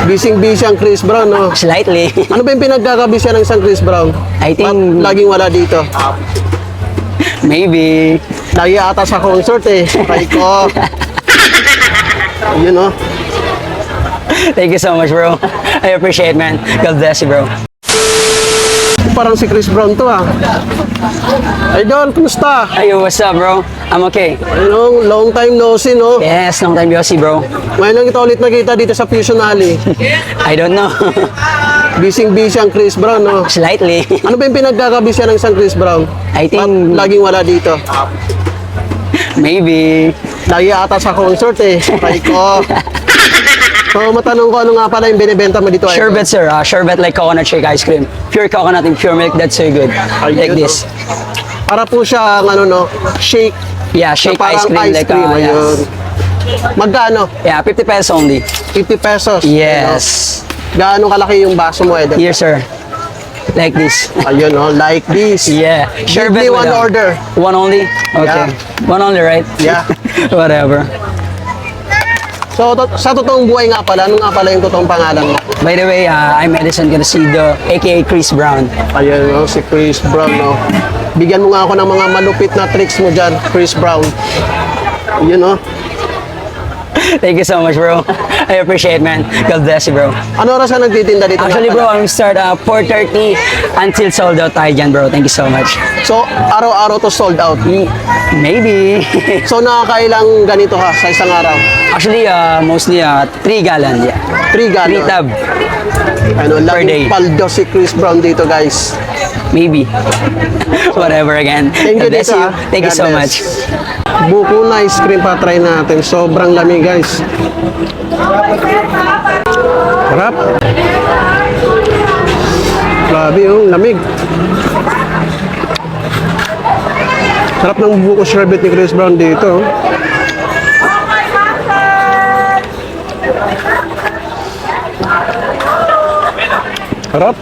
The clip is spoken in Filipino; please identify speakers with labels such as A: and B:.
A: Busy ang Chris Brown, no?
B: Slightly.
A: Ano ba yung pinagkakabisya ng isang Chris Brown?
B: I think
A: Laging wala dito.
B: maybe.
A: Lagi ata sa concert eh. Try ko. Yun, no?
B: Thank you so much, bro. I appreciate, man. God bless you, bro.
A: Parang si Chris Brown to, ah. Idol, kumusta?
B: Hey, what's up, bro? I'm okay.
A: Ayun, long time no see, no?
B: Yes, long time no see, bro.
A: Ngayon lang kita ulit nakita dito sa Fusion Alley.
B: I don't know.
A: Busy ang Chris Brown, no?
B: Slightly.
A: Ano ba yung pinagkakabisya ng isang Chris Brown?
B: I think
A: Laging wala dito.
B: maybe.
A: Lagi ata sa concert eh. Try ko. So, matanong ko, ano nga pala yung binibenta mo dito? Idol?
B: Sherbet, sir. Sherbet like coconut shake ice cream. Pure coconut and pure milk. That's so good. Like
A: Ayun,
B: this.
A: Para po siya, ano, no? Shake.
B: Yeah, shake
A: na
B: ice
A: parang
B: cream. Like,
A: ayun. Magkano?
B: yeah, 50 pesos only.
A: 50 pesos.
B: Yes.
A: Ano? Gaano kalaki yung baso mo, Idol?
B: Here, sir. Like this.
A: Ayun, no? Like this.
B: Yeah.
A: Give me one
B: with,
A: order.
B: One only? Okay. One only, right?
A: Yeah.
B: Whatever.
A: So, sa totoong buhay nga pala, ano nga pala yung totoong pangalan mo?
B: By the way, I'm Edison Garcido, aka Chris Brown.
A: Ayun, no? Si Chris Brown, no? Bigyan mo nga ako ng mga malupit na tricks mo dyan, Chris Brown. Ayun, no?
B: Thank you so much, bro. I appreciate, man. God bless you, bro.
A: Ano oras ka nagtitinda dito?
B: Actually,
A: nga
B: bro,
A: pala?
B: I'm start 4:30 until sold out tayo dyan, bro. Thank you so much.
A: So, araw-araw to sold out.
B: Maybe.
A: So, nakakailang ganito ka sa isang araw?
B: Actually, mostly 3 gallon, yeah.
A: 3
B: 3
A: gallon.
B: tab,
A: Ano,
B: per day.
A: laging paldo si Chris Brown dito, guys.
B: maybe. Whatever again.
A: Thank you
B: God bless
A: dito,
B: you.
A: ah.
B: Thank you
A: God
B: so
A: bless.
B: much.
A: Buko na ice cream pa try natin. Sobrang lamig, guys. Harap. Grabe yung lamig. Sarap ng buko sherbet ni Chris Brown dito. Harap.